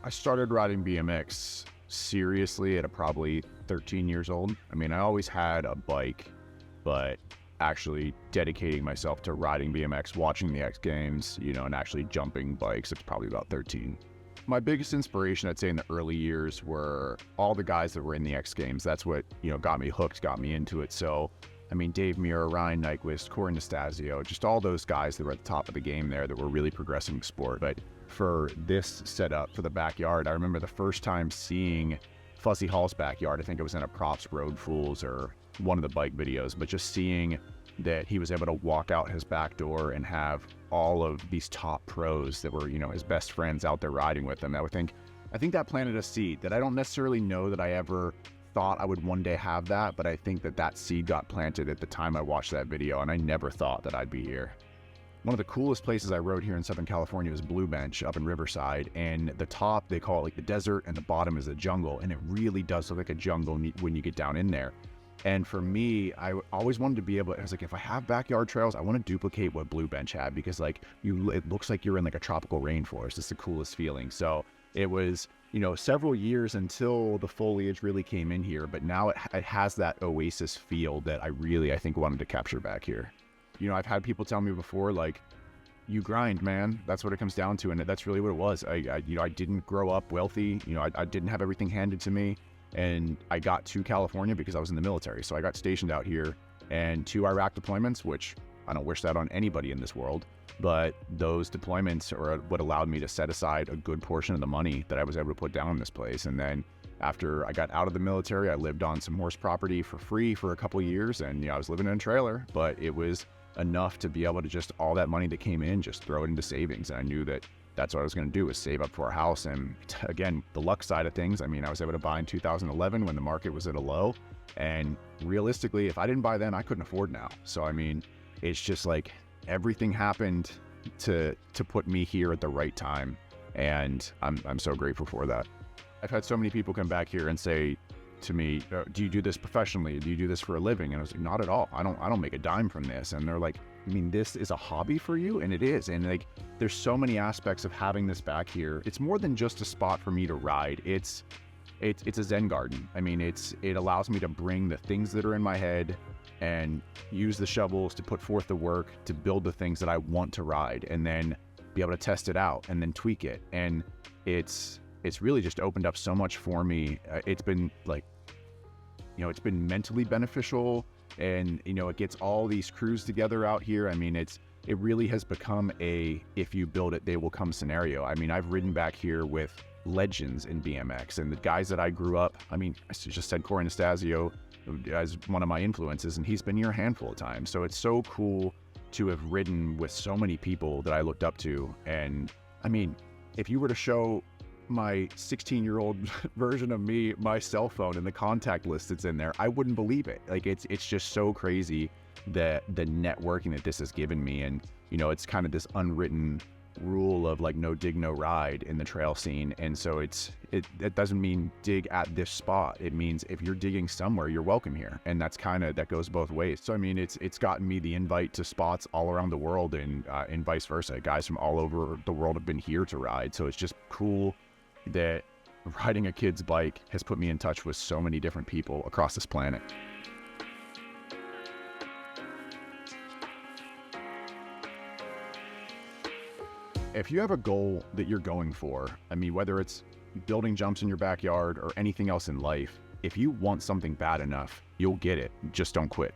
I started riding BMX seriously at probably 13 years old. I mean, I always had a bike, but actually dedicating myself to riding BMX, watching the X Games, and actually jumping bikes, it's probably about 13. My biggest inspiration, I'd say, in the early years were all the guys that were in the X Games. That's what, got me hooked, got me into it. So, I mean, Dave Mirra, Ryan Nyquist, Corey Nastasio, just all those guys that were at the top of the game there that were really progressing the sport. But for this setup, for the backyard, I remember the first time seeing Fuzzy Hall's backyard. I think it was in a Props Road Fools or one of the bike videos, but just seeing that he was able to walk out his back door and have all of these top pros that were, his best friends out there riding with him. I think that planted a seed that I don't necessarily know that I ever thought I would one day have that, but I think that seed got planted at the time I watched that video, and I never thought that I'd be here. One of the coolest places I rode here in Southern California was Blue Bench up in Riverside, and the top, they call it like the desert, and the bottom is a jungle, and it really does look like a jungle when you get down in there. And for me, I always wanted to be able, I was like, if I have backyard trails, I want to duplicate what Blue Bench had, because it looks like you're in like a tropical rainforest. It's the coolest feeling. So it was, several years until the foliage really came in here, but now it has that oasis feel that I think wanted to capture back here. I've had people tell me before, like, you grind, man. That's what it comes down to, and that's really what it was. I didn't grow up wealthy. I didn't have everything handed to me. And I got to California because I was in the military. So I got stationed out here, and 2 Iraq deployments, which I don't wish that on anybody in this world, but those deployments are what allowed me to set aside a good portion of the money that I was able to put down in this place. And then after I got out of the military, I lived on some horse property for free for a couple of years, and I was living in a trailer, but it was enough to be able to just, all that money that came in, just throw it into savings. And I knew that that's what I was going to do, is save up for a house. And again, the luck side of things, I mean, I was able to buy in 2011 when the market was at a low. And realistically, if I didn't buy then, I couldn't afford now. So, I mean, it's just like everything happened to put me here at the right time. And I'm so grateful for that. I've had so many people come back here and say to me, do you do this professionally? Do you do this for a living? And I was like, not at all. I don't make a dime from this. And they're like, I mean, this is a hobby for you? And it is. And like, there's so many aspects of having this back here. It's more than just a spot for me to ride. It's a Zen garden. I mean, it allows me to bring the things that are in my head and use the shovels to put forth the work to build the things that I want to ride, and then be able to test it out and then tweak it. And it's really just opened up so much for me. It's been like, it's been mentally beneficial, and it gets all these crews together out here. I mean, it really has become a, if you build it, they will come scenario. I mean, I've ridden back here with legends in BMX, and the guys that I grew up, I mean, I just said Corey Nastasio as one of my influences, and he's been here a handful of times. So it's so cool to have ridden with so many people that I looked up to. And I mean, if you were to show my 16-year-old version of me my cell phone and the contact list that's in there, I wouldn't believe it. Like, it's just so crazy that the networking that this has given me. And it's kind of this unwritten rule of like no dig, no ride in the trail scene. And so it doesn't mean dig at this spot. It means if you're digging somewhere, you're welcome here. And that goes both ways. So I mean, it's gotten me the invite to spots all around the world, and vice versa. Guys from all over the world have been here to ride. So it's just cool that riding a kid's bike has put me in touch with so many different people across this planet. If you have a goal that you're going for, I mean, whether it's building jumps in your backyard or anything else in life, if you want something bad enough, you'll get it. Just don't quit.